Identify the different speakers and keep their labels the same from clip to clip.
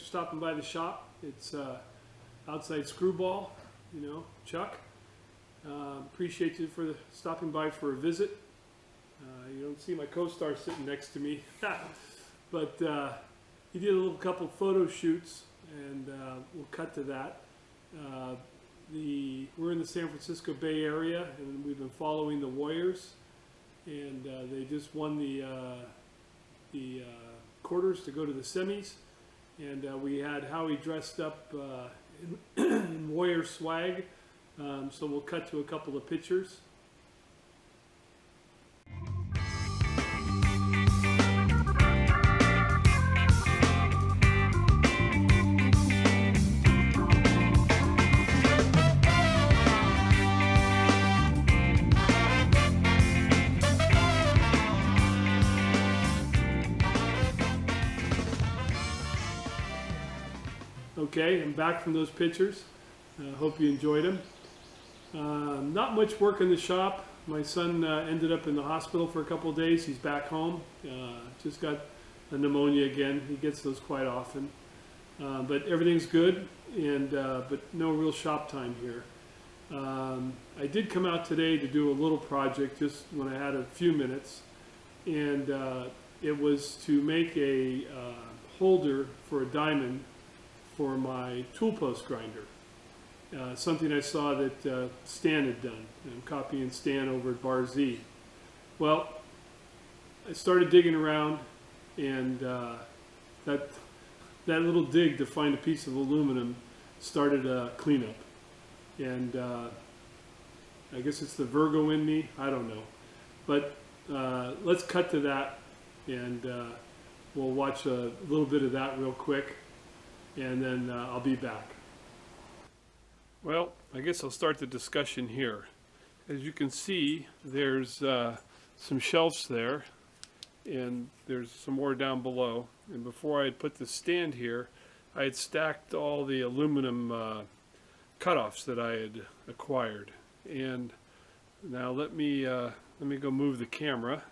Speaker 1: stopping by the shop. It's outside Screwball, you know, Chuck. Appreciate you for stopping by for a visit. You don't see my co-star sitting next to me, but he did a little couple photo shoots, and we'll cut to that. We're in the San Francisco Bay Area, and we've been following the Warriors, and they just won the quarters to go to the semis, and we had Howie dressed up in Warrior swag, so we'll cut to a couple of pictures. Okay, I'm back from those pictures. Hope you enjoyed them. Not much work in the shop. My son ended up in the hospital for a couple of days. He's back home. Just got a pneumonia again. He gets those quite often. But everything's good, and but no real shop time here. I did come out today to do a little project just when I had a few minutes, and it was to make a holder for a diamond for my tool post grinder. Something I saw that Stan had done. I'm copying Stan over at Bar Z. Well, I started digging around, and that little dig to find a piece of aluminum started a cleanup. And I guess it's the Virgo in me, I don't know. But let's cut to that, and we'll watch a little bit of that real quick, and then I'll be back. Well, I guess I'll start the discussion here. As you can see, there's some shelves there, and there's some more down below. And before I had put the stand here, I had stacked all the aluminum cutoffs that I had acquired. And now let me go move the camera.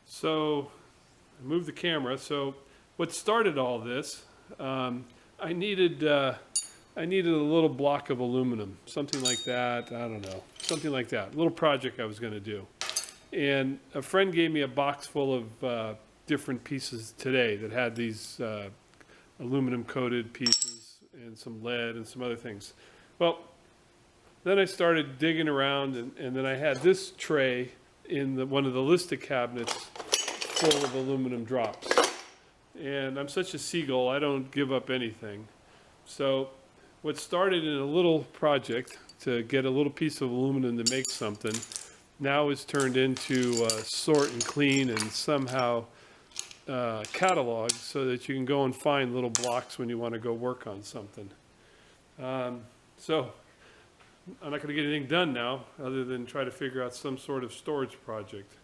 Speaker 1: So I moved the camera. So what started all this? I needed a little block of aluminum, something like that. I don't know, something like that. A little project I was going to do. And a friend gave me a box full of different pieces today that had these aluminum coated pieces and some lead and some other things. Well, then I started digging around, and then I had this tray in one of the listed cabinets full of aluminum drops. And I'm such a seagull, I don't give up anything. So what started in a little project to get a little piece of aluminum to make something now is turned into sort and clean and somehow catalog so that you can go and find little blocks when you want to go work on something. So I'm not going to get anything done now other than try to figure out some sort of storage project.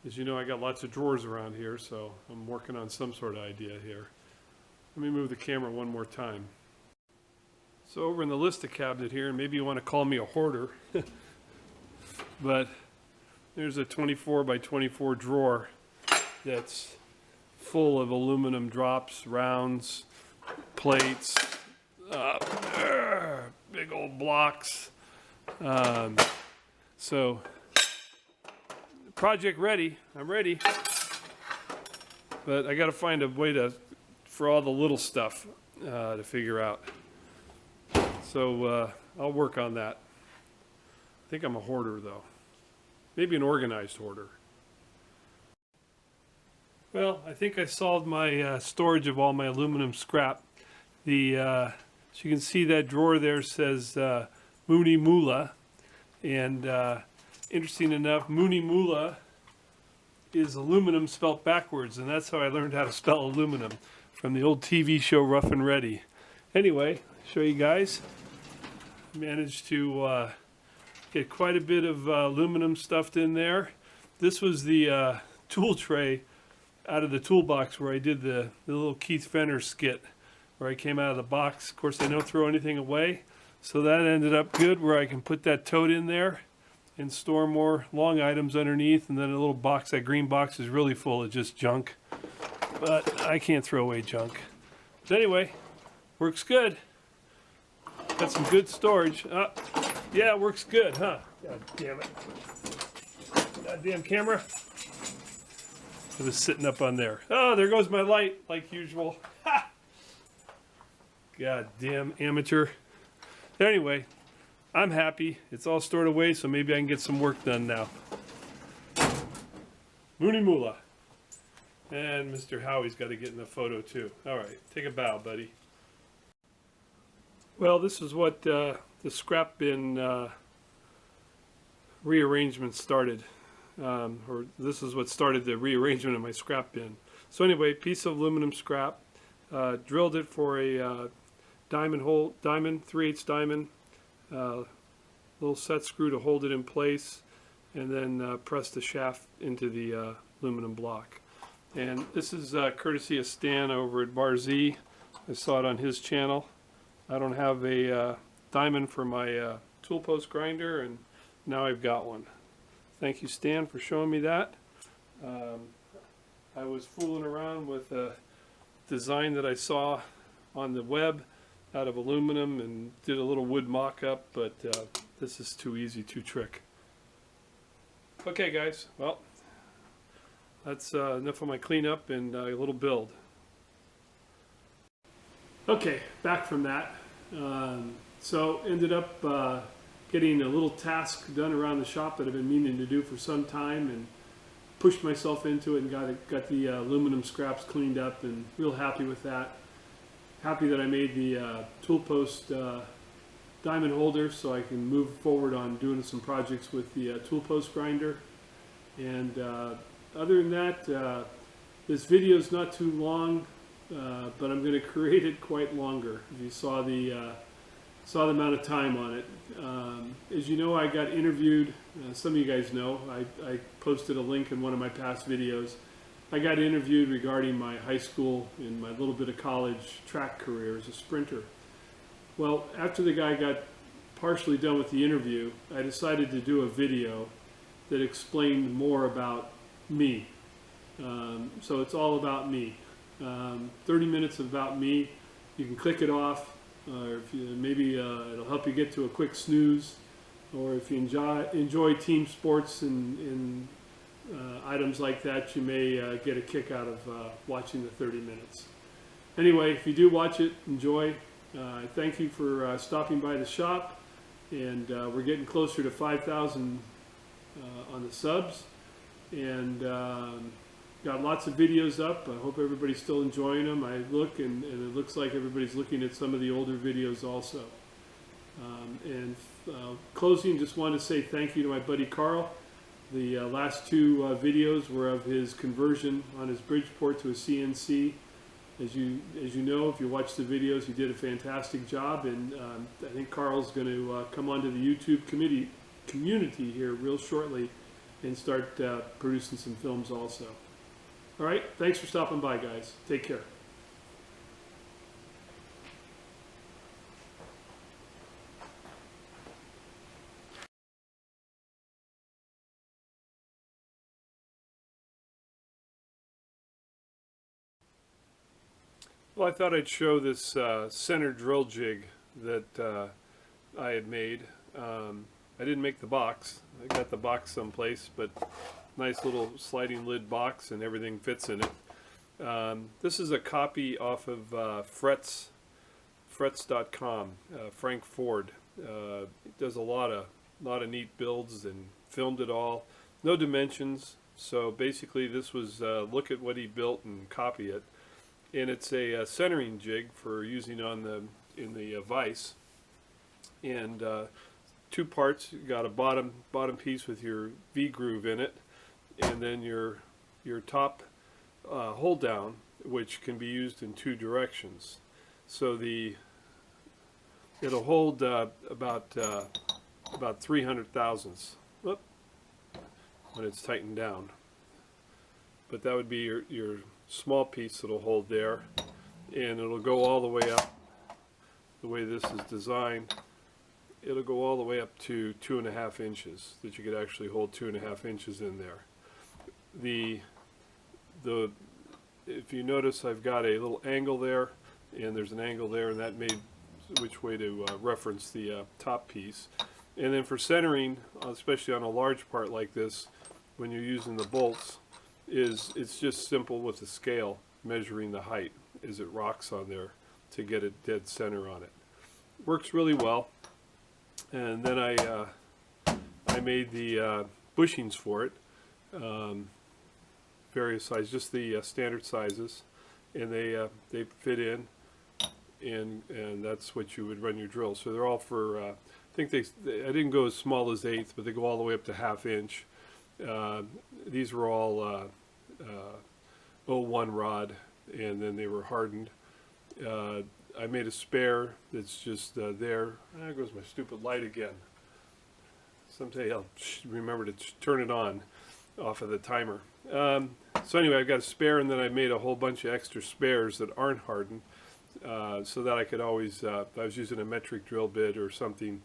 Speaker 1: As you know, I got lots of drawers around here, so I'm working on some sort of idea here. Let me move the camera one more time. So over in the Lista cabinet here, and maybe you want to call me a hoarder, but there's a 24 by 24 drawer that's full of aluminum drops, rounds, plates, big old blocks. So project ready, I'm ready, but I got to find a way for all the little stuff to figure out. So I'll work on that. I think I'm a hoarder though. Maybe an organized hoarder. Well, I think I solved my storage of all my aluminum scrap. So you can see that drawer there says Mooney Moolah, and interesting enough, Mooney Moolah is aluminum spelt backwards, and that's how I learned how to spell aluminum, from the old TV show Rough and Ready. Anyway, show you guys. Managed to get quite a bit of aluminum stuffed in there. This was the tool tray out of the toolbox where I did the little Keith Fenner skit, where I came out of the box. Of course, I don't throw anything away, so that ended up good, where I can put that tote in there and store more long items underneath, and then a little box. That green box is really full of just junk. but I can't throw away junk. But anyway, works good. Got some good storage. Yeah, it works good, huh? God damn it. Goddamn camera. It was sitting up on there. Oh, there goes my light, like usual. Ha! Goddamn amateur. Anyway, I'm happy. It's all stored away, so maybe I can get some work done now. Mooney Moolah. And Mr. Howie's got to get in the photo too. All right, take a bow, buddy. Well, this is what the scrap bin rearrangement started. Or this is what started the rearrangement of my scrap bin. So anyway, piece of aluminum scrap. Drilled it for a diamond hole, 3/8 diamond. Little set screw to hold it in place, and then press the shaft into the aluminum block. And this is courtesy of Stan over at Bar Z. I saw it on his channel. I don't have a diamond for my tool post grinder, and now I've got one. Thank you, Stan, for showing me that. I was fooling around with a design that I saw on the web out of aluminum and did a little wood mock-up, but this is too easy, too trick. Okay, guys, well, that's enough of my cleanup and a little build. Okay, back from that. So ended up getting a little task done around the shop that I've been meaning to do for some time, and pushed myself into it and got the aluminum scraps cleaned up, and real happy with that. Happy that I made the tool post diamond holder so I can move forward on doing some projects with the tool post grinder. And other than that, this video is not too long, but I'm going to create it quite longer. If you saw the amount of time on it. As you know, I got interviewed. Some of you guys know. I posted a link in one of my past videos. I got interviewed regarding my high school and my little bit of college track career as a sprinter. Well, after the guy got partially done with the interview, I decided to do a video that explained more about me. So it's all about me. 30 minutes about me. You can click it off. Or if you, maybe it'll help you get to a quick snooze, or if you enjoy team sports and items like that, you may get a kick out of watching the 30 minutes. Anyway, if you do watch it, enjoy. Thank you for stopping by the shop, and we're getting closer to 5,000 on the subs, and got lots of videos up. I hope everybody's still enjoying them. I look, and it looks like everybody's looking at some of the older videos also. Closing, just want to say thank you to my buddy Carl. The last two videos were of his conversion on his Bridgeport to a CNC. As you know, if you watch the videos, he did a fantastic job, and I think Carl's going to come onto the YouTube community here real shortly and start producing some films also. All right, thanks for stopping by, guys. Take care. Well, I thought I'd show this center drill jig that I had made. I didn't make the box. I got the box someplace, but nice little sliding lid box, and everything fits in it. This is a copy off of frets.com. Frank Ford does a lot of neat builds and filmed it all. No dimensions, so basically this was look at what he built and copy it. And it's a centering jig for using on in the vise. And two parts. You got a bottom piece with your V groove in it, and then your top hold down, which can be used in two directions. So it'll hold about 300 thousandths when it's tightened down. But that would be your small piece that'll hold there, and it'll go all the way up. The way this is designed, it'll go all the way up to 2.5 inches, that you could actually hold 2.5 inches in there. The if you notice, I've got a little angle there, and there's an angle there, and that made which way to reference the top piece. And then for centering, especially on a large part like this, when you're using the bolts, it's just simple with the scale, measuring the height as it rocks on there to get a dead center on it. Works really well. And then I made the bushings for it, various sizes, just the standard sizes, and they fit in, and that's what you would run your drill. So they're all for I think I didn't go as small as 1/8, but they go all the way up to 1/2 inch. These were all 01 rod, and then they were hardened. I made a spare that's just there. There goes my stupid light again. Someday I'll remember to turn it on off of the timer. So anyway, I've got a spare, and then I made a whole bunch of extra spares that aren't hardened, so that I could always, if I was using a metric drill bit or something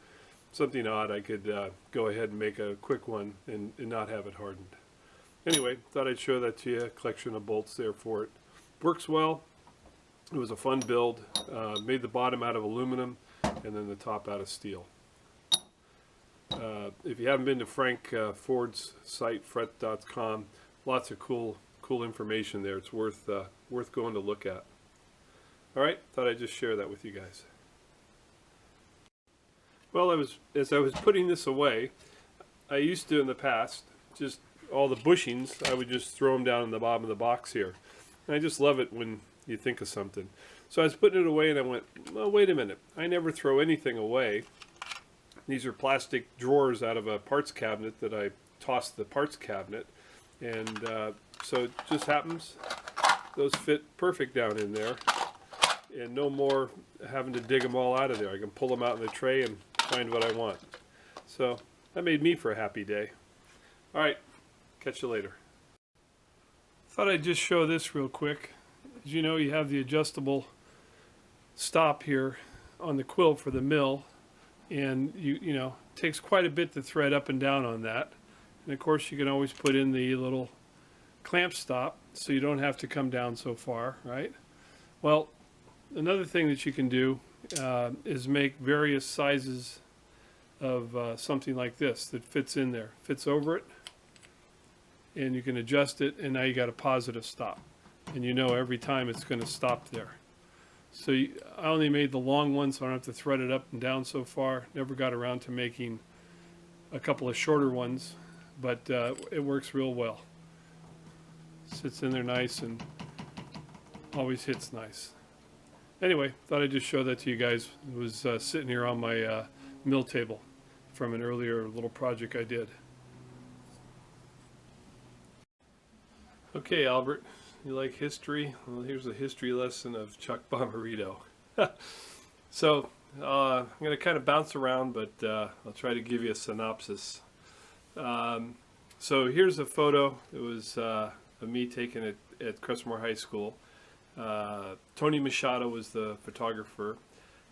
Speaker 1: odd, I could go ahead and make a quick one and not have it hardened. Anyway, thought I'd show that to you. A collection of bolts there for it. Works well. It was a fun build. Made the bottom out of aluminum and then the top out of steel. If you haven't been to Frank Ford's site, fret.com, lots of cool information there. It's worth going to look at. All right, thought I'd just share that with you guys. Well, as I was putting this away, I used to in the past, just all the bushings, I would just throw them down in the bottom of the box here. And I just love it when you think of something. So I was putting it away, and I went, well, wait a minute. I never throw anything away. These are plastic drawers out of a parts cabinet that I tossed the parts cabinet. And so it just happens, those fit perfect down in there. And no more having to dig them all out of there. I can pull them out in the tray and find what I want. So that made me for a happy day. All right, catch you later. Thought I'd just show this real quick. As you know, you have the adjustable stop here on the quill for the mill, and you know, it takes quite a bit to thread up and down on that. And of course, you can always put in the little clamp stop so you don't have to come down so far, right? Well, another thing that you can do is make various sizes of something like this that fits in there, fits over it, and you can adjust it, and now you got a positive stop, and you know every time it's going to stop there. So I only made the long one so I don't have to thread it up and down so far. Never got around to making a couple of shorter ones, but it works real well. Sits in there nice and always hits nice. Anyway, thought I'd just show that to you guys. It was sitting here on my mill table from an earlier little project I did. Okay, Albert, you like history? Well, here's a history lesson of Chuck Bomarito. So I'm going to kind of bounce around, but I'll try to give you a synopsis. So here's a photo. It was of me taken at Crestmore High School. Tony Machado was the photographer.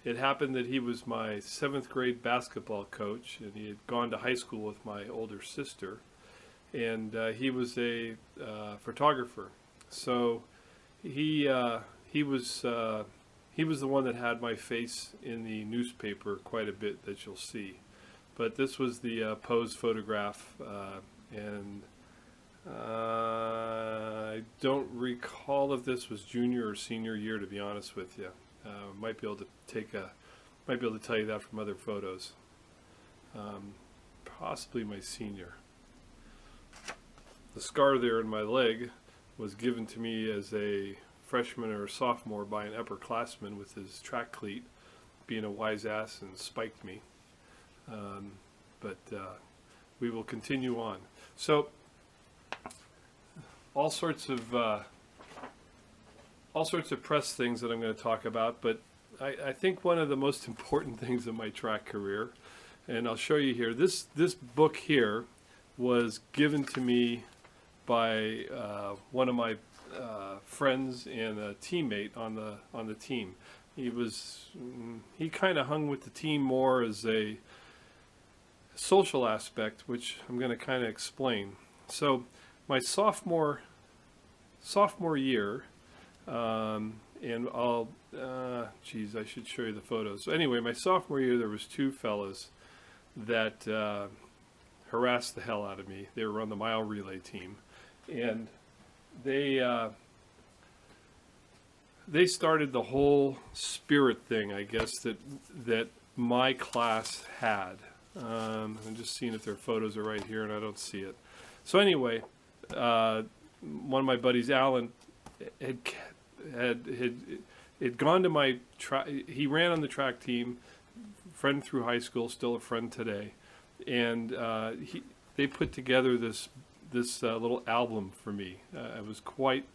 Speaker 1: It happened that he was my 7th grade basketball coach, and he had gone to high school with my older sister, and he was a photographer. So he was the one that had my face in the newspaper quite a bit, that you'll see. But this was the pose photograph, and I don't recall if this was junior or senior year, to be honest with you. Might be able to tell you that from other photos. Possibly my senior. The scar there in my leg was given to me as a freshman or a sophomore by an upperclassman with his track cleat, being a wise ass, and spiked me. But we will continue on. So all sorts of press things that I'm going to talk about, but I think one of the most important things in my track career, and I'll show you here, this book here was given to me by one of my friends and a teammate on the team. He kind of hung with the team more as a social aspect, which I'm going to kind of explain. So my sophomore year, And geez, I should show you the photos. So anyway, my sophomore year, there was two fellas that harassed the hell out of me. They were on the mile relay team, and they started the whole spirit thing, I guess, that my class had. I'm just seeing if their photos are right here, and I don't see it. So anyway, one of my buddies, Alan, had gone to my he ran on the track team, friend through high school, still a friend today, and they put together this little album for me. I was quite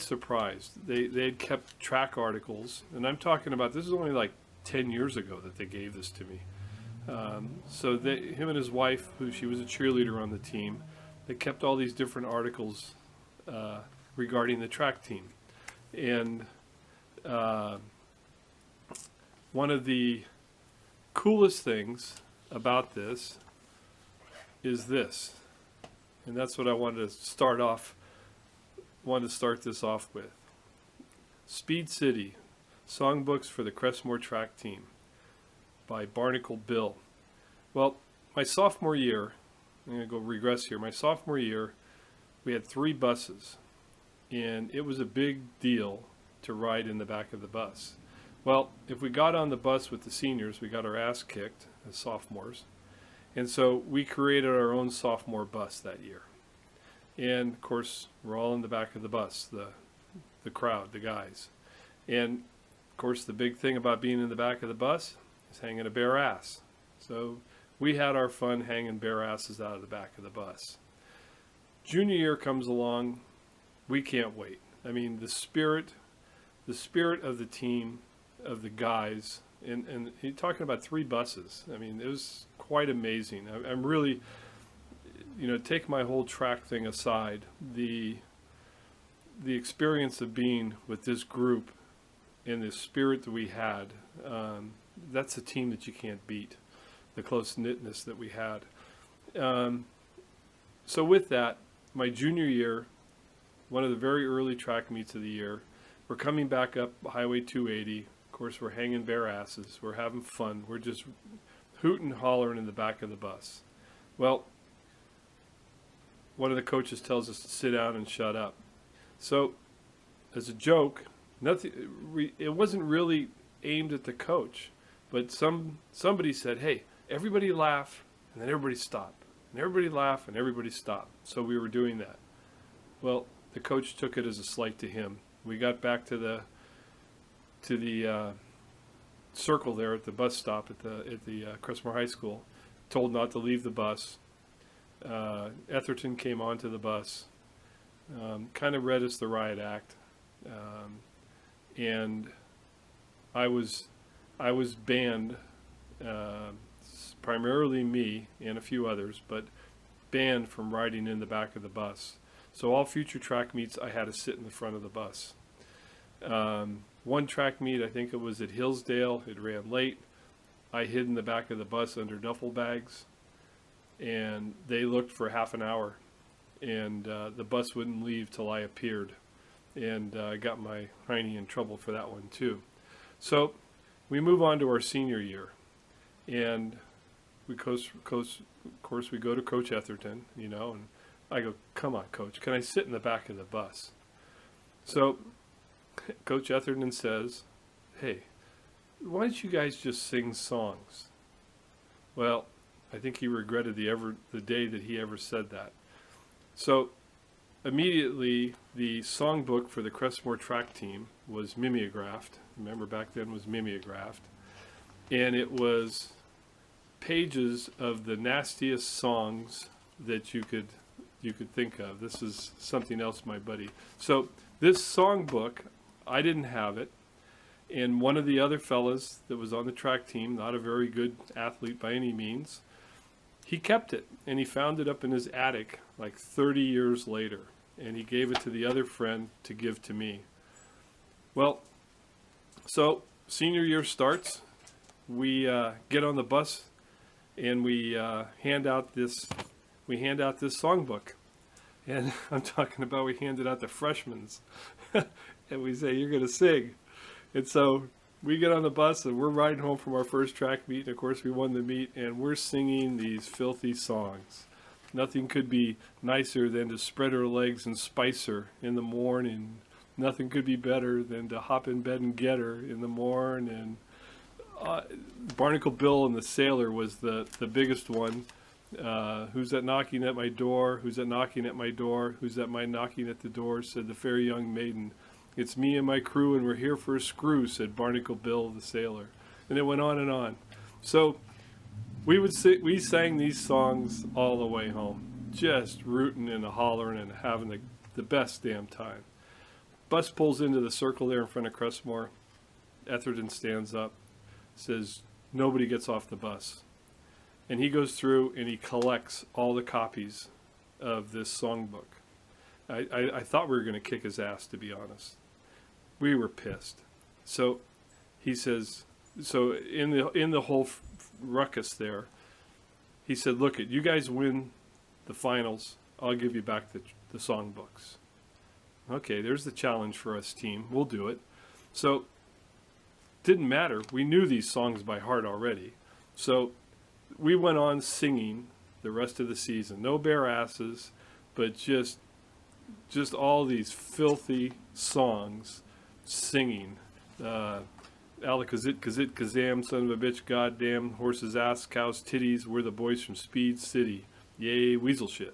Speaker 1: surprised. They had kept track articles, and I'm talking about, this is only like 10 years ago that they gave this to me. So him and his wife, she was a cheerleader on the team, they kept all these different articles regarding the track team. And one of the coolest things about this is this. And that's what I wanted to start this off with. Speed City, Songbooks for the Crestmore Track Team by Barnacle Bill. Well, my sophomore year, I'm going to go regress here. My sophomore year, we had 3 buses, and it was a big deal to ride in the back of the bus. Well, if we got on the bus with the seniors, we got our ass kicked as sophomores, and so we created our own sophomore bus that year. And of course, we're all in the back of the bus, the crowd, the guys. And of course, the big thing about being in the back of the bus is hanging a bare ass. So we had our fun hanging bare asses out of the back of the bus. Junior year comes along, we can't wait. I mean, the spirit of the team, of the guys, and you're talking about 3 buses. I mean, it was quite amazing. I'm really, take my whole track thing aside, the experience of being with this group and the spirit that we had, that's a team that you can't beat, the close-knitness that we had. So with that, my junior year, one of the very early track meets of the year, we're coming back up Highway 280. Of course, we're hanging bare asses. We're having fun. We're just hooting and hollering in the back of the bus. Well, one of the coaches tells us to sit down and shut up. So, as a joke, it wasn't really aimed at the coach, but somebody said, "Hey, everybody laugh," and then everybody stop, and everybody laugh, and everybody stop. So we were doing that. Well, the coach took it as a slight to him. We got back to the circle there at the bus stop at the Crestmore High School, told not to leave the bus. Etherton came onto the bus, kind of read us the riot act, and I was banned, primarily me and a few others, but banned from riding in the back of the bus. So all future track meets, I had to sit in the front of the bus. One track meet, I think it was at Hillsdale, it ran late. I hid in the back of the bus under duffel bags, and they looked for half an hour, and the bus wouldn't leave till I appeared, and I got my hiney in trouble for that one too. So we move on to our senior year, and of course we go to Coach Etherton, and I go, "Come on, Coach, can I sit in the back of the bus?" So Coach Etherton says, "Hey, why don't you guys just sing songs?" Well, I think he regretted the day that he ever said that. So immediately, the songbook for the Crestmore track team was mimeographed. Remember, back then was mimeographed, and it was pages of the nastiest songs that you could think of. This is something else, my buddy. So this songbook, I didn't have it, and one of the other fellas that was on the track team, not a very good athlete by any means, he kept it, and he found it up in his attic like 30 years later, and he gave it to the other friend to give to me. Well, so senior year starts, we get on the bus, and we hand out this songbook. And I'm talking about, we handed out the freshmen's. And we say, you're going to sing. And so we get on the bus and we're riding home from our first track meet. And of course, we won the meet and we're singing these filthy songs. Nothing could be nicer than to spread her legs and spice her in the morning. Nothing could be better than to hop in bed and get her in the morning. Barnacle Bill and the Sailor was the biggest one. Who's that knocking at my door? Who's that knocking at my door? Who's that knocking at the door? Said the fair young maiden. It's me and my crew, and we're here for a screw, said Barnacle Bill the Sailor. And it went on and on. So we sang these songs all the way home, just rooting and hollering and having the best damn time. Bus pulls into the circle there in front of Crestmore. Etherton stands up, says, nobody gets off the bus. And he goes through and he collects all the copies of this songbook. I thought we were going to kick his ass, to be honest. We were pissed. So he says, so in the whole ruckus there, he said, look, you guys win the finals, I'll give you back the songbooks. Okay, there's the challenge for us, team. We'll do it. So didn't matter. We knew these songs by heart already. So we went on singing the rest of the season. No bare asses, but just all these filthy songs singing. Alakazit, kazit, kazam, son of a bitch, goddamn, horse's ass, cow's titties, we're the boys from Speed City. Yay, weasel shit.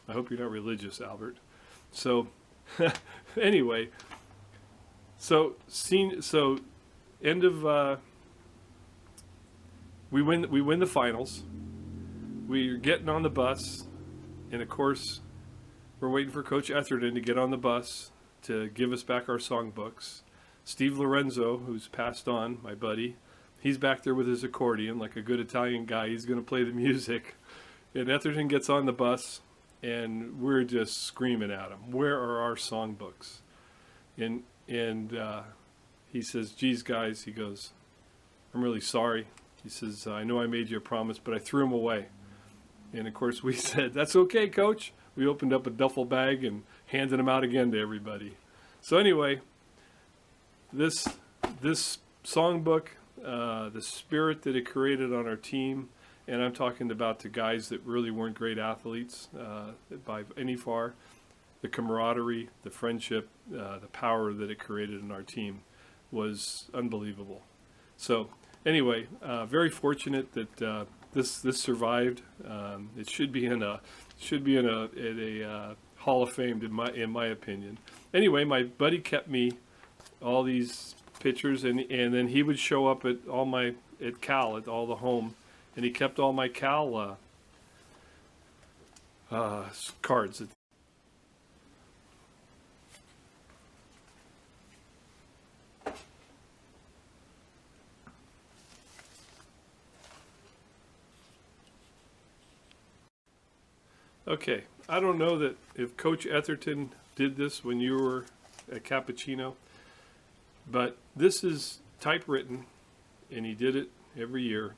Speaker 1: I hope you're not religious, Albert. So, anyway, end of, we win the finals. We're getting on the bus, and of course, we're waiting for Coach Etherton to get on the bus to give us back our songbooks. Steve Lorenzo, who's passed on, my buddy, he's back there with his accordion like a good Italian guy. He's going to play the music. And Etherton gets on the bus, and we're just screaming at him, where are our songbooks? And he says, geez, guys, he goes, I'm really sorry. He says, I know I made you a promise, but I threw them away. And of course we said, that's okay, Coach. We opened up a duffel bag and handed them out again to everybody. So anyway, this songbook, the spirit that it created on our team, and I'm talking about the guys that really weren't great athletes by any far, the camaraderie, the friendship, the power that it created in our team was unbelievable. So anyway, very fortunate that this survived. It should be in a Hall of Fame in my opinion. Anyway, my buddy kept me all these pictures, and then he would show up at Cal at all the home, and he kept all my Cal cards. Okay, I don't know that if Coach Etherton did this when you were at Cappuccino, but this is typewritten, and he did it every year.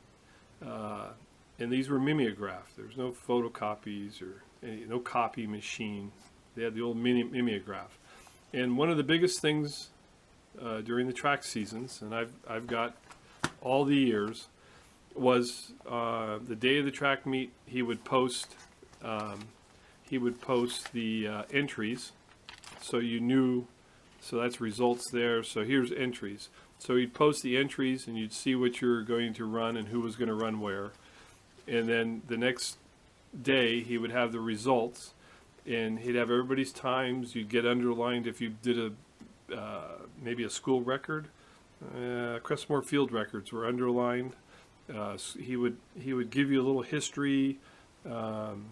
Speaker 1: And these were mimeographed. There's no photocopies or no copy machine. They had the old mimeograph. And one of the biggest things during the track seasons, and I've got all the years, was the day of the track meet. He would post the entries, so you knew. So that's results there. So here's entries. So he'd post the entries, and you'd see what you're going to run and who was going to run where. And then the next day, he would have the results, and he'd have everybody's times. You'd get underlined if you did maybe a school record. Crestmore field records were underlined. He would give you a little history. He'd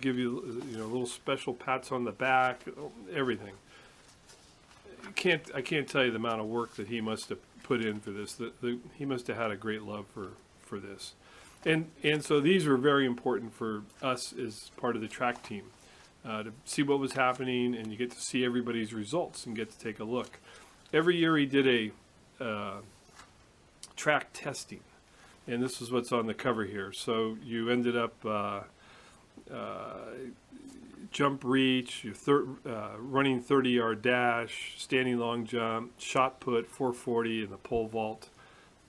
Speaker 1: give you little special pats on the back, everything. I can't tell you the amount of work that he must have put in for this. He must have had a great love for this, and so these were very important for us as part of the track team to see what was happening, and you get to see everybody's results and get to take a look. Every year he did a track testing, and this is what's on the cover here. So you ended up jump reach, your running 30-yard dash, standing long jump, shot put, 440, and the pole vault.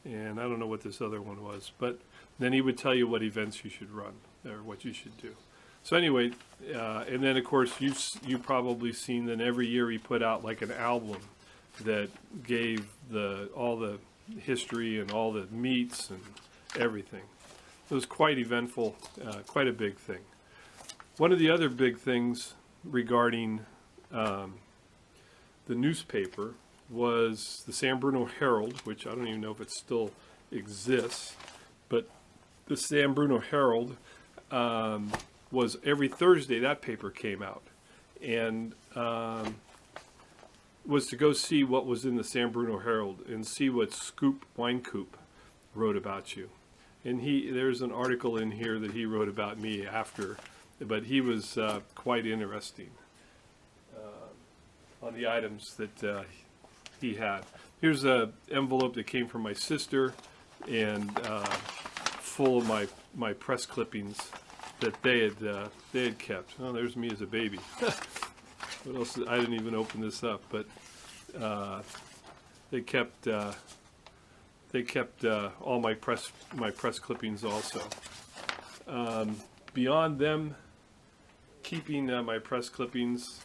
Speaker 1: And I don't know what this other one was, but then he would tell you what events you should run or what you should do. So anyway, and then of course you probably seen that every year he put out like an album that gave all the history and all the meets and everything. It was quite eventful, quite a big thing. One of the other big things regarding the newspaper was the San Bruno Herald, which I don't even know if it still exists, but the San Bruno Herald was every Thursday that paper came out, and was to go see what was in the San Bruno Herald and see what Scoop Winecoop wrote about you. And there's an article in here that he wrote about me after, but he was quite interesting on the items that he had. Here's an envelope that came from my sister, and full of my press clippings that they had kept. Oh, there's me as a baby. What else? I didn't even open this up, but they kept all my press clippings also. Beyond them keeping my press clippings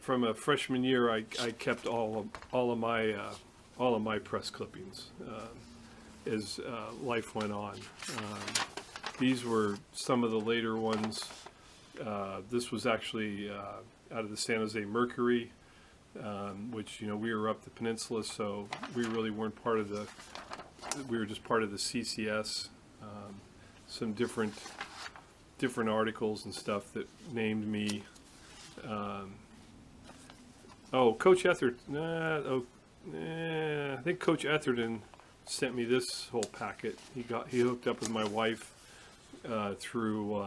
Speaker 1: from a freshman year, I kept all of my press clippings as life went on. These were some of the later ones. This was actually out of the San Jose Mercury, which, you know, we were up the peninsula, so we really weren't part of we were just part of the CCS. Some different articles and stuff that named me. Coach Etherton. I think Coach Etherton sent me this whole packet. He hooked up with my wife through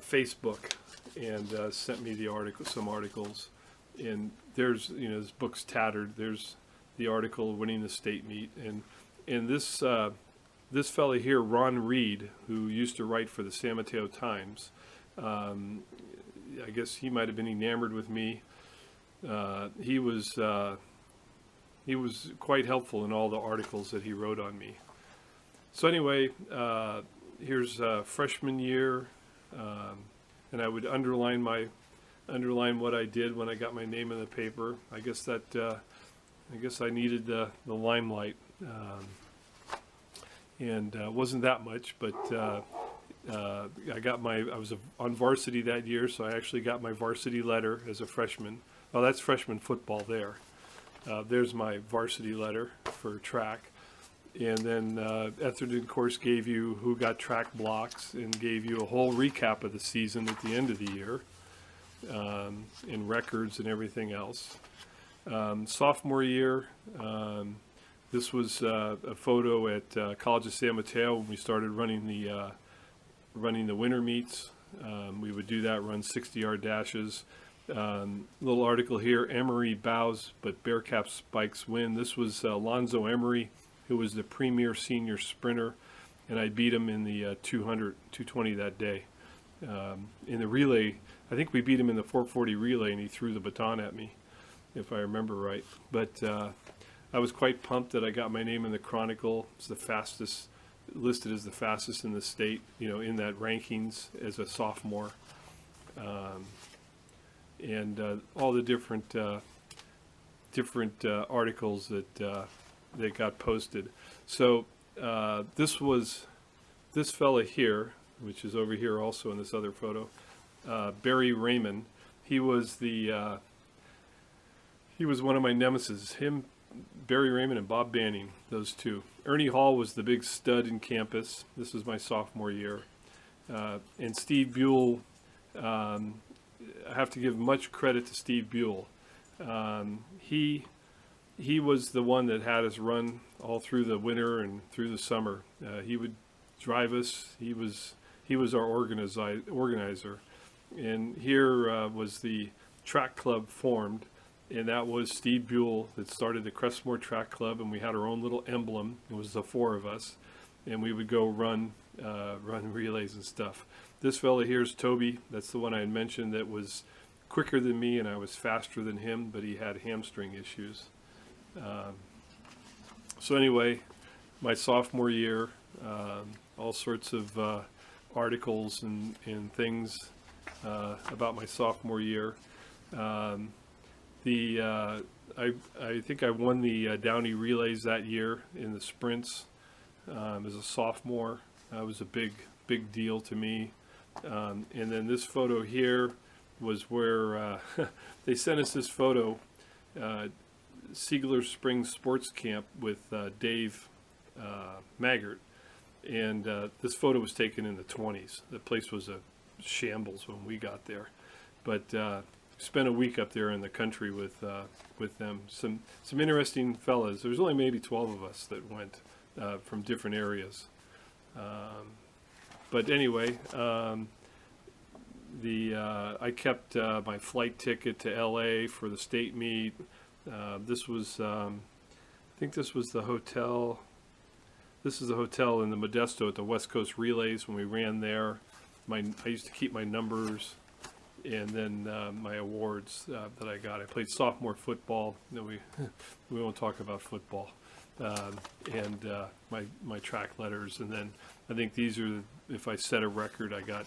Speaker 1: Facebook, and sent me some articles. And there's, you know, this book's tattered. There's the article winning the state meet, and this fella here, Ron Reed, who used to write for the San Mateo Times. I guess he might have been enamored with me. He was quite helpful in all the articles that he wrote on me. So anyway, here's freshman year, and I would underline what I did when I got my name in the paper. I guess I needed the limelight, and wasn't that much, but I was on varsity that year, so I actually got my varsity letter as a freshman. Oh, that's freshman football there. There's my varsity letter for track. And then Etherton, of course, gave you who got track blocks and gave you a whole recap of the season at the end of the year, and records and everything else. Sophomore year, this was a photo at College of San Mateo when we started running the winter meets. We would do that, run 60-yard dashes. Little article here, Emery bows, but Bearcat spikes win. This was Alonzo Emery, who was the premier senior sprinter, and I beat him in the 220 that day. In the relay, I think we beat him in the 440 relay, and he threw the baton at me, if I remember right. But I was quite pumped that I got my name in the Chronicle. It's the fastest, listed as the fastest in the state, you know, in that rankings as a sophomore. And all the different articles that got posted. So this fella here, which is over here also in this other photo, Barry Raymond. He was one of my nemesis. Him, Barry Raymond, and Bob Banning, those two. Ernie Hall was the big stud in campus. This was my sophomore year, and Steve Buell. I have to give much credit to Steve Buell. He was the one that had us run all through the winter and through the summer. He would drive us. He was our organizer. And here was the track club formed, and that was Steve Buell that started the Crestmore Track Club, and we had our own little emblem. It was the four of us. and we would go run relays and stuff. This fella here is Toby. That's the one I had mentioned that was quicker than me, and I was faster than him, but he had hamstring issues. So anyway, my sophomore year, all sorts of articles and things about my sophomore year. I think I won the Downey relays that year in the sprints as a sophomore. That was a big deal to me. And then this photo here was where they sent us this photo, Siegler Springs Sports Camp with Dave Maggart. And this photo was taken in the 20s. The place was a shambles when we got there. But spent a week up there in the country with them. Some interesting fellas. There was only maybe 12 of us that went from different areas. But anyway, I kept my flight ticket to LA for the state meet. This was, I think this was the hotel. This is the hotel in the Modesto at the West Coast Relays when we ran there. I used to keep my numbers and then my awards that I got. I played sophomore football. No, we won't talk about football. And my track letters, and then I think these are, if I set a record, I got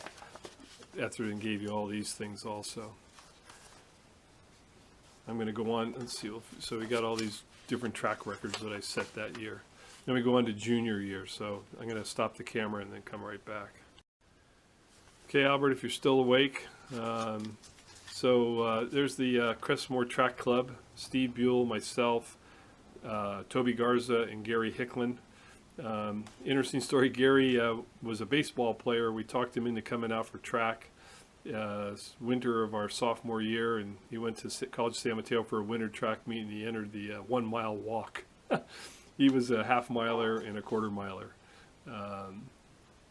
Speaker 1: Etherton gave you all these things also. I'm going to go on. Let's see. So we got all these different track records that I set that year. Then we go on to junior year. So I'm going to stop the camera and then come right back. Okay, Albert, if you're still awake. There's the Crestmore Track Club. Steve Buell, myself, Toby Garza, and Gary Hicklin. Interesting story. Gary was a baseball player. We talked him into coming out for track winter of our sophomore year, and he went to College San Mateo for a winter track meet, and he entered the 1 mile walk. He was a half miler and a quarter miler.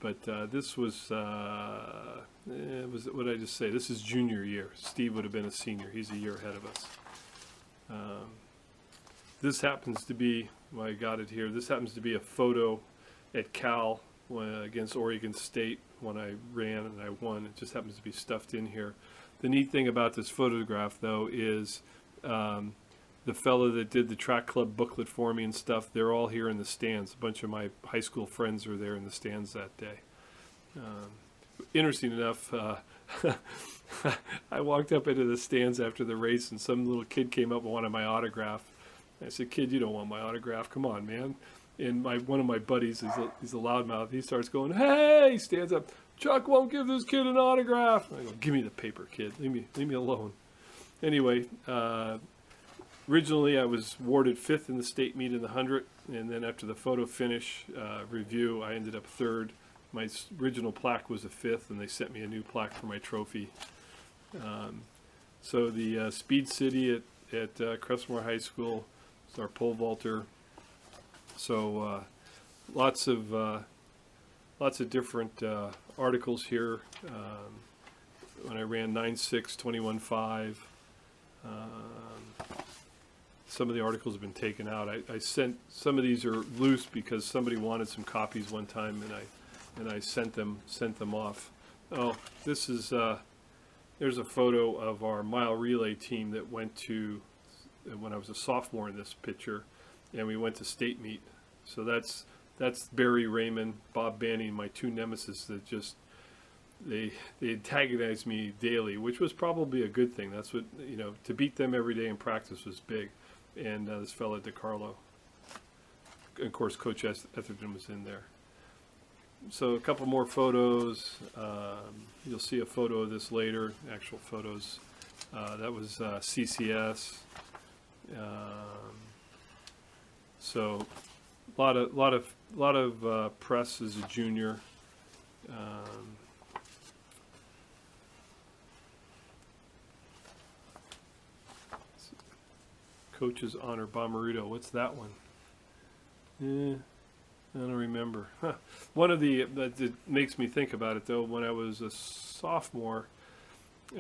Speaker 1: But this was what did I just say? This is junior year. Steve would have been a senior. He's a year ahead of us. This happens to be, well, I got it here. This happens to be a photo at Cal against Oregon State when I ran and I won. It just happens to be stuffed in here. The neat thing about this photograph, though, is the fellow that did the track club booklet for me and stuff, they're all here in the stands. A bunch of my high school friends are there in the stands that day. Interesting enough, I walked up into the stands after the race, and some little kid came up and wanted my autograph. I said, "Kid, you don't want my autograph. Come on, man." And one of my buddies, he's a loudmouth. He starts going, "Hey!" He stands up. "Chuck won't give this kid an autograph." I go, "Give me the paper, kid. Leave me alone." Anyway, originally I was awarded 5th in the state meet in the 100, and then after the photo finish review, I ended up 3rd. My original plaque was a 5th, and they sent me a new plaque for my trophy. So the Speed City at Crestmore High School is our pole vaulter. So lots of different articles here. When I ran 9.6, 21.5. Some of the articles have been taken out. I sent, some of these are loose because somebody wanted some copies one time, and I sent them off. Oh, this is there's a photo of our mile relay team that went to, when I was a sophomore in this picture, and we went to state meet. So that's Barry Raymond, Bob Banning, my two nemesis that just they antagonized me daily, which was probably a good thing. That's what, to beat them every day in practice was big. And this fella DeCarlo, and of course Coach Etherton was in there. So a couple more photos. You'll see a photo of this later. Actual photos. That was CCS. So a lot of press as a junior. Coach's Honor Bommarito. What's that one? I don't remember. One of the that makes me think about it though. When I was a sophomore,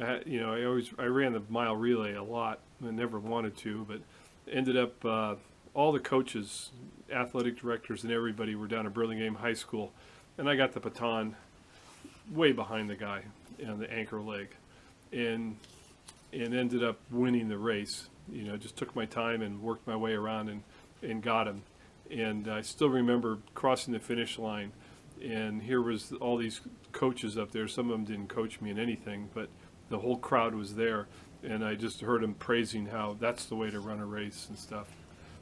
Speaker 1: I ran the mile relay a lot. I never wanted to, but ended up all the coaches, athletic directors, and everybody were down at Burlingame High School, and I got the baton way behind the guy on the anchor leg, and ended up winning the race. You know, just took my time and worked my way around and got him. And I still remember crossing the finish line, and here was all these coaches up there. Some of them didn't coach me in anything, but the whole crowd was there, and I just heard them praising how that's the way to run a race and stuff.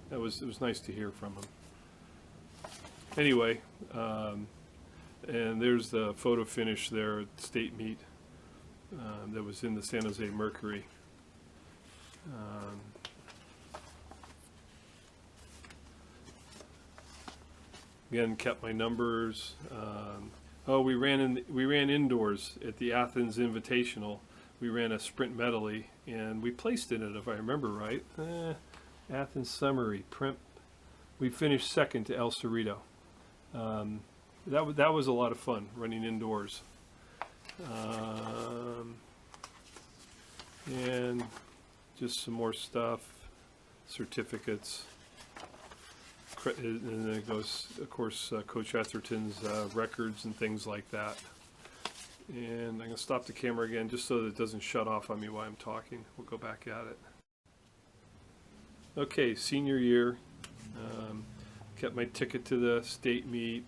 Speaker 1: It was nice to hear from them. Anyway, and there's the photo finish there at state meet that was in the San Jose Mercury. Again, kept my numbers. Oh, we ran indoors at the Athens Invitational. We ran a sprint medley, and we placed in it, if I remember right. Athens Summary, we finished second to El Cerrito. That was a lot of fun, running indoors. And just some more stuff, certificates. And then it goes, of course, Coach Etherton's records and things like that. And I'm going to stop the camera again just so that it doesn't shut off on me while I'm talking. We'll go back at it. Okay, senior year. Kept my ticket to the state meet.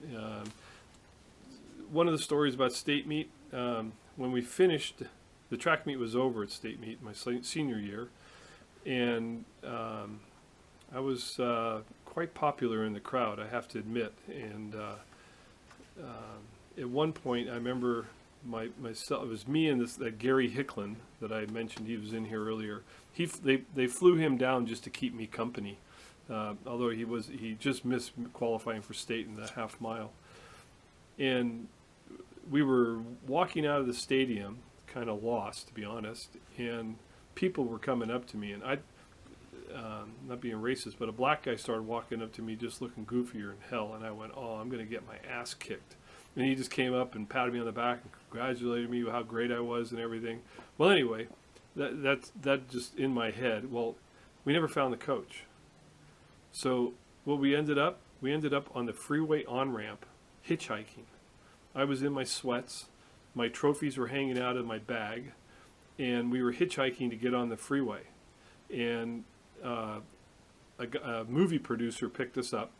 Speaker 1: One of the stories about state meet, when we finished, the track meet was over at state meet my senior year. And I was quite popular in the crowd, I have to admit. And at one point, I remember myself. It was me and this Gary Hicklin that I mentioned. He was in here earlier. They flew him down just to keep me company. Although he just missed qualifying for state in the half mile. And we were walking out of the stadium, kind of lost, to be honest. And people were coming up to me, and not being racist, but a black guy started walking up to me just looking goofier than hell, and I went, oh, I'm going to get my ass kicked. And he just came up and patted me on the back and congratulated me how great I was and everything. Well, anyway, that just in my head. Well, we never found the coach. So what we ended up on the freeway on-ramp hitchhiking. I was in my sweats. My trophies were hanging out of my bag, and we were hitchhiking to get on the freeway. And a movie producer picked us up,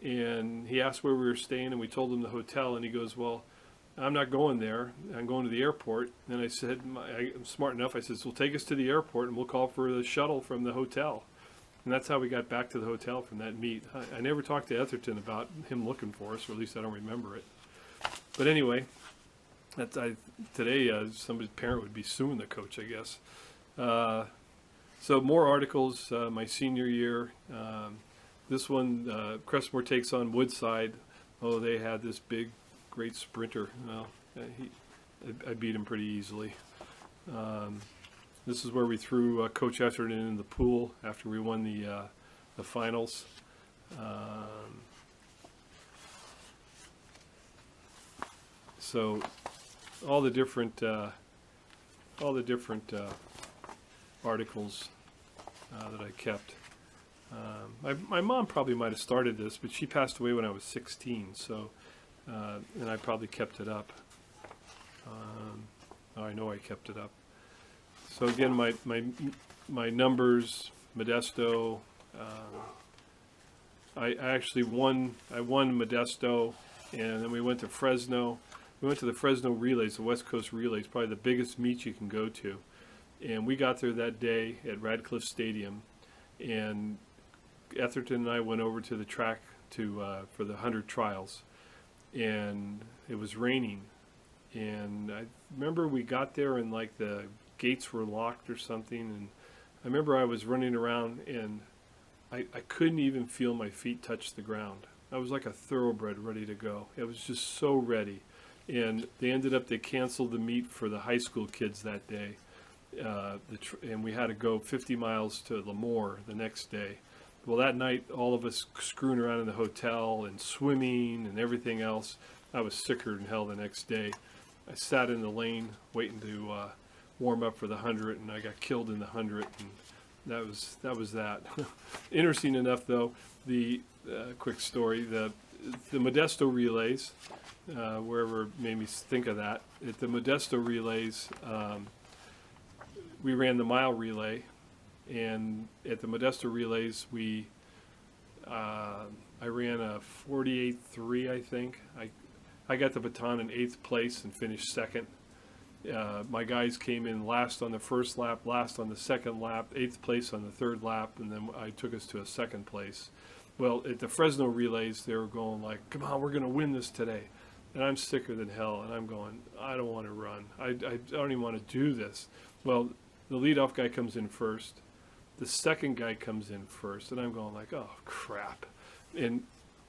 Speaker 1: and he asked where we were staying, and we told him the hotel, and he goes, well, I'm not going there. I'm going to the airport. And I said, I'm smart enough. I said, well, take us to the airport, and we'll call for the shuttle from the hotel. And that's how we got back to the hotel from that meet. I never talked to Etherton about him looking for us, or at least I don't remember it. But anyway, today somebody's parent would be suing the coach, I guess. So more articles, my senior year. This one, Crestmore takes on Woodside. Oh, they had this big, great sprinter. Well, I beat him pretty easily. This is where we threw Coach Etherton in the pool after we won the finals. So all the different articles that I kept. My mom probably might have started this, but she passed away when I was 16. So, and I probably kept it up. I know I kept it up. So again, my numbers, Modesto. I actually won. I won Modesto, and then we went to Fresno. We went to the Fresno Relays, the West Coast Relays, probably the biggest meet you can go to. And we got there that day at Radcliffe Stadium, and Etherton and I went over to the track for the 100 trials, and it was raining. And I remember we got there and like the gates were locked or something, and I remember I was running around and I couldn't even feel my feet touch the ground. I was like a thoroughbred ready to go. I was just so ready. And they canceled the meet for the high school kids that day. And we had to go 50 miles to Lemoore the next day. Well, that night, all of us screwing around in the hotel and swimming and everything else, I was sicker than hell the next day. I sat in the lane waiting to warm up for the 100, and I got killed in the 100. And that was that. Interesting enough, though, the quick story, the Modesto relays, wherever it made me think of that. At the Modesto relays, we ran the mile relay, and at the Modesto relays, I ran a 48.3, I think. I got the baton in 8th place and finished second. My guys came in last on the first lap, last on the second lap, 8th place on the third lap, and then I took us to a second place. Well, at the Fresno relays, they were going like, come on, we're going to win this today. And I'm sicker than hell, and I'm going, I don't want to run. I don't even want to do this. Well, the leadoff guy comes in first. The second guy comes in first, and I'm going like, oh, crap. And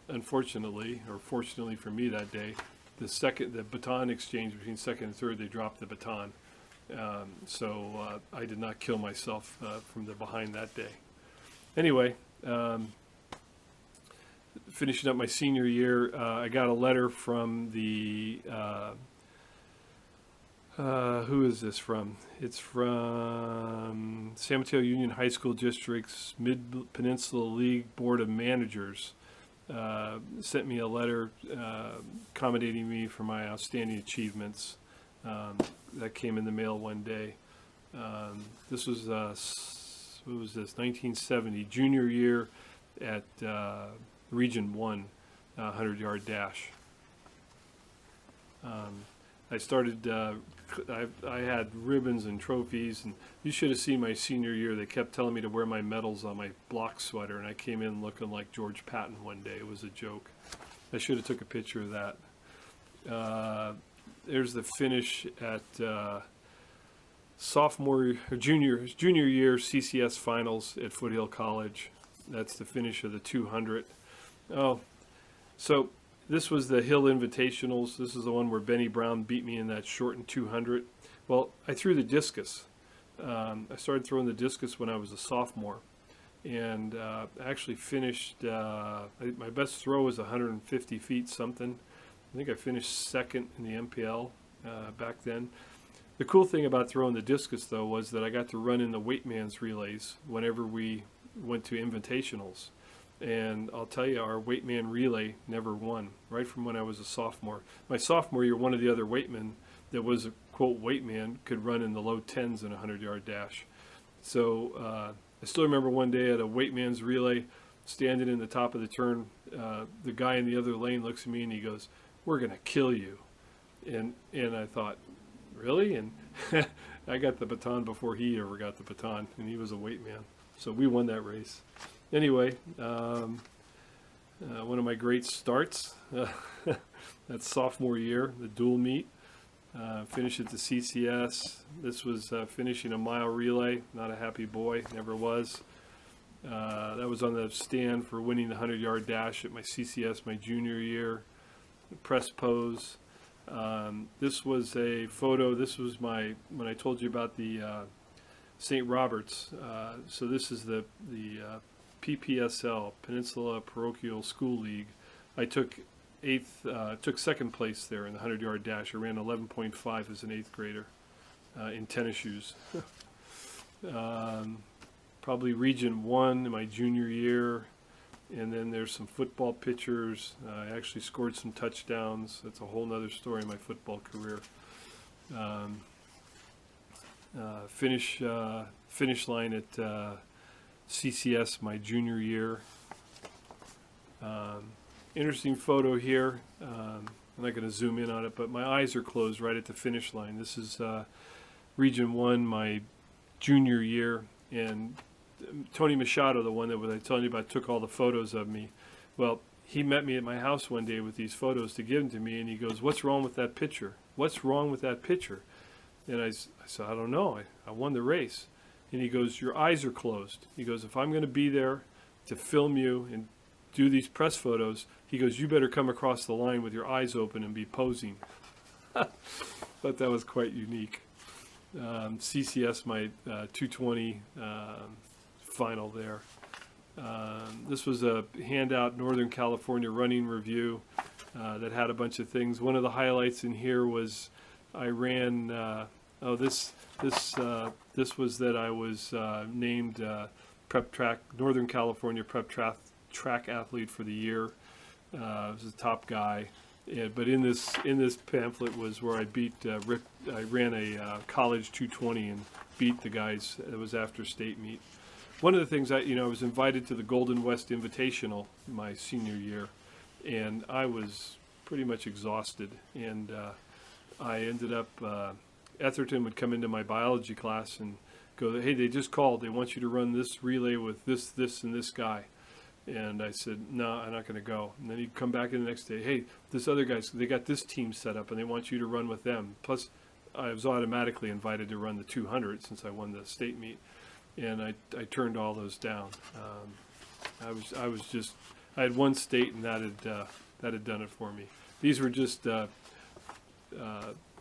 Speaker 1: unfortunately, or fortunately for me that day, the baton exchange between second and third, they dropped the baton. So I did not kill myself from the behind that day. Anyway, finishing up my senior year, I got a letter from the, who is this from? It's from San Mateo Union High School District's Mid-Peninsula League Board of Managers. Sent me a letter accommodating me for my outstanding achievements. That came in the mail one day. This was, what was this, 1970, junior year at Region 1, 100-yard dash. I started, I had ribbons and trophies, and you should have seen my senior year. They kept telling me to wear my medals on my block sweater, and I came in looking like George Patton one day. It was a joke. I should have took a picture of that. There's the finish at junior year CCS finals at Foothill College. That's the finish of the 200. Oh, so this was the Hill Invitationals. This is the one where Benny Brown beat me in that shortened 200. Well, I threw the discus. I started throwing the discus when I was a sophomore, and actually finished, my best throw was 150 feet something. I think I finished second in the MPL back then. The cool thing about throwing the discus, though, was that I got to run in the weightman's relays whenever we went to invitationals. And I'll tell you, our weightman relay never won, right from when I was a sophomore. My sophomore year, one of the other weightmen that was a, quote, weightman could run in the low 10s in a 100-yard dash. So I still remember one day at a weightman's relay, standing in the top of the turn, the guy in the other lane looks at me and he goes, "We're going to kill you." And I thought, really? And I got the baton before he ever got the baton, and he was a weightman. So we won that race. Anyway, one of my great starts, that sophomore year, the dual meet, finished at the CCS. This was finishing a mile relay, not a happy boy, never was. That was on the stand for winning the 100-yard dash at my CCS my junior year, press pose. This was a photo, this was when I told you about the St. Robert's. So this is the PPSL, Peninsula Parochial School League. I took second place there in the 100-yard dash. I ran 11.5 as an 8th grader in tennis shoes. Probably Region 1 in my junior year. And then there's some football pictures. I actually scored some touchdowns. That's a whole nother story in my football career. Finish line at CCS my junior year. Interesting photo here. I'm not going to zoom in on it, but my eyes are closed right at the finish line. This is Region 1 my junior year, and Tony Machado, the one that I was telling you about, took all the photos of me. Well, he met me at my house one day with these photos to give them to me, and he goes, "What's wrong with that picture? What's wrong with that picture?" And I said, "I don't know. I won the race." And he goes, "Your eyes are closed." He goes, "If I'm going to be there to film you and do these press photos," he goes, "you better come across the line with your eyes open and be posing." But that was quite unique. CCS, my 220 final there. This was a handout Northern California running review that had a bunch of things. One of the highlights in here was I ran Oh, this was that I was named Northern California track athlete for the year. I was the top guy. But in this pamphlet was where I beat Rick. I ran a college 220 and beat the guys. It was after state meet. One of the things I was invited to the Golden West Invitational my senior year, and I was pretty much exhausted. And I ended up Etherton would come into my biology class and go, "Hey, they just called. They want you to run this relay with this, and this guy." And I said, "No, I'm not going to go." And then he'd come back in the next day, "Hey, this other guy's, they got this team set up and they want you to run with them." Plus, I was automatically invited to run the 200 since I won the state meet. And I turned all those down. I had one state and that had done it for me. These were just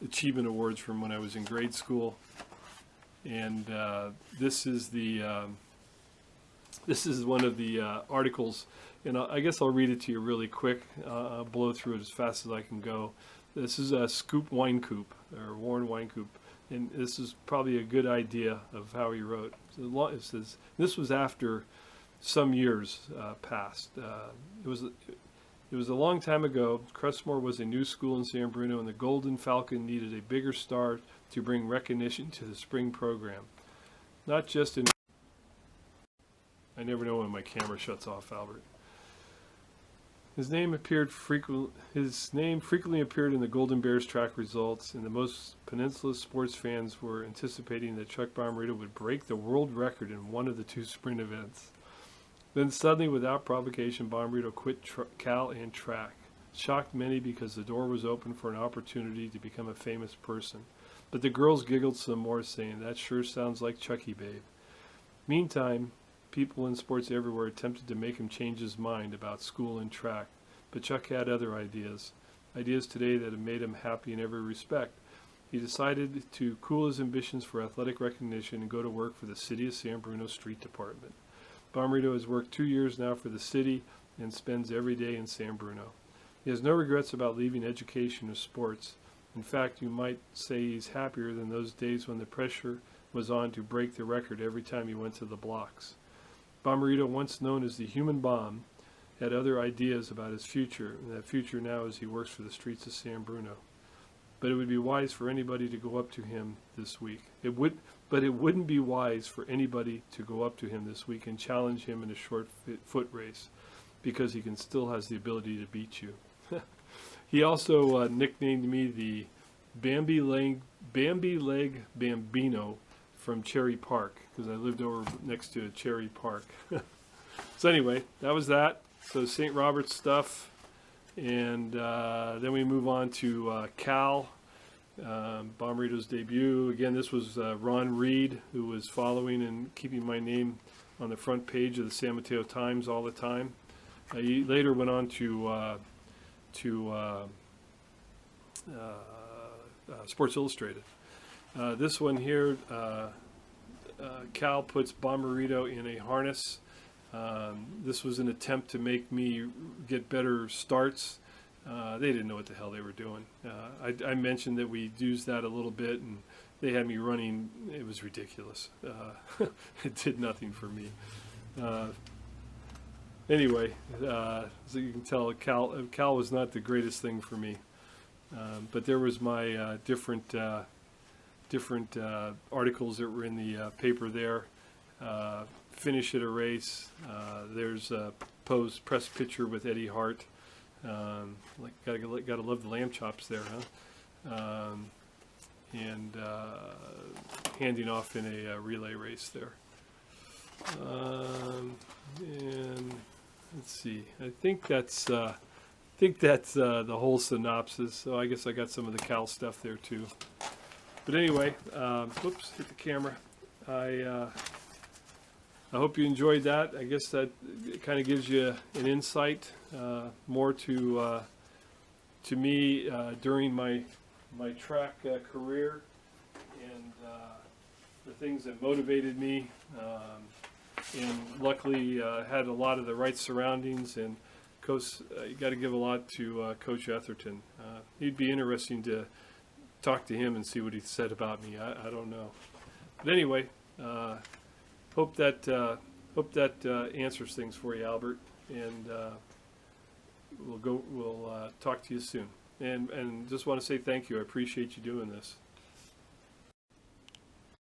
Speaker 1: achievement awards from when I was in grade school. And this is one of the articles, and I guess I'll read it to you really quick. I'll blow through it as fast as I can go. This is a Scoop Winecoop, or Warren Winecoop, and this is probably a good idea of how he wrote. It says, this was after some years passed. It was a long time ago. Crestmore was a new school in San Bruno, and the Golden Falcon needed a bigger star to bring recognition to the spring program. Not just in... I never know when my camera shuts off, Albert. His name frequently appeared in the Golden Bears track results, and the most Peninsula sports fans were anticipating that Chuck Bomarito would break the world record in one of the two sprint events. Then suddenly, without provocation, Bomarito quit Cal and track. Shocked many because the door was open for an opportunity to become a famous person. But the girls giggled some more, saying, "That sure sounds like Chucky, babe." Meantime, people in sports everywhere attempted to make him change his mind about school and track, but Chuck had other ideas today that have made him happy in every respect. He decided to cool his ambitions for athletic recognition and go to work for the City of San Bruno Street Department. Bomarito has worked 2 years now for the city and spends every day in San Bruno. He has no regrets about leaving education or sports. In fact, you might say he's happier than those days when the pressure was on to break the record every time he went to the blocks. Bomarito, once known as the Human Bomb, had other ideas about his future, and that future now as he works for the streets of San Bruno. But it would be wise for anybody to go up to him this week. But it wouldn't be wise for anybody to go up to him this week and challenge him in a short foot race, because he still has the ability to beat you. He also nicknamed me the Bambi Leg Bambino from Cherry Park, because I lived over next to Cherry Park. So anyway, that was that. So St. Robert's stuff, and then we move on to Cal, Bomarito's debut. Again, this was Ron Reed, who was following and keeping my name on the front page of the San Mateo Times all the time. He later went on to Sports Illustrated. This one here, Cal puts Bomarito in a harness. This was an attempt to make me get better starts. They didn't know what the hell they were doing. I mentioned that we used that a little bit, and they had me running. It was ridiculous. It did nothing for me. Anyway, so you can tell, Cal was not the greatest thing for me. But there was my different articles that were in the paper there. Finish at a race. There's a press picture with Eddie Hart. Gotta love the lamb chops there, huh? And handing off in a relay race there. And let's see. I think that's the whole synopsis. So I guess I got some of the Cal stuff there too. But anyway, whoops, hit the camera. I hope you enjoyed that. I guess that kind of gives you an insight more to me during my track career, and the things that motivated me. And luckily had a lot of the right surroundings. And Coach, you got to give a lot to Coach Etherton. He'd be interesting to talk to him and see what he said about me. I don't know. But anyway, hope that answers things for you, Albert. And we'll talk to you soon. And just want to say thank you. I appreciate you doing this.